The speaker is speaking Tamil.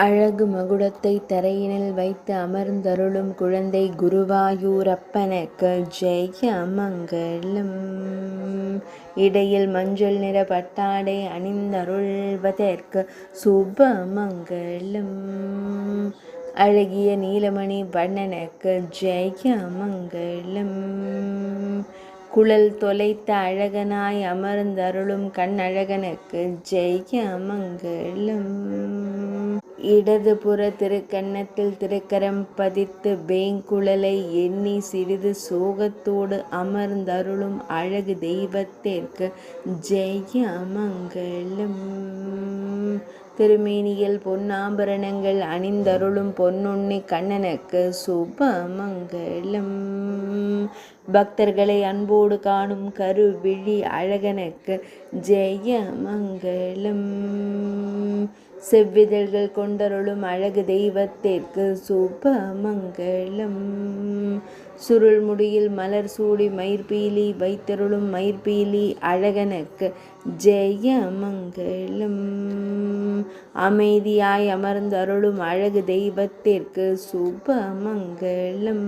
அழகு மகுடத்தை தரையினில் வைத்து அமர்ந்தருளும் குழந்தை குருவாயூரப்பனுக்கு ஜெய மங்களம். இடையில் மஞ்சள் நிற பட்டாடை அணிந்தருள்வதற்கு சுப மங்களம். அழகிய நீலமணி வண்ணனுக்கு ஜெய மங்களம். குழல் தொலைத்த அழகனாய் அமர்ந்தருளும் கண்ணழகனுக்கு ஜெய மங்களம். இடதுபுற திருக்கன்னத்தில் திருக்கரம் பதித்து வேங்குழலை எண்ணி சிறிது சோகத்தோடு அமர்ந்தருளும் அழகு தெய்வத்திற்கு ஜெய மங்களம். திருமேனியில் பொன்னாபரணங்கள் அணிந்தருளும் பொன்னுண்ணி கண்ணனுக்கு சுப மங்களம். பக்தர்களை அன்போடு காணும் கருவிழி அழகனுக்கு ஜெய மங்களம். செவ்விதழ்கள் கொண்டருளும் அழகு தெய்வத்திற்கு சுப மங்களம். சுருள் முடியில் மலர் சூடி மயிர்பீலி வைத்தருளும் மயிர்பீலி அழகனுக்கு ஜெய மங்களம். அமைதியாய் அமர்ந்தருளும் அழகு தெய்வத்திற்கு சுப மங்களம்.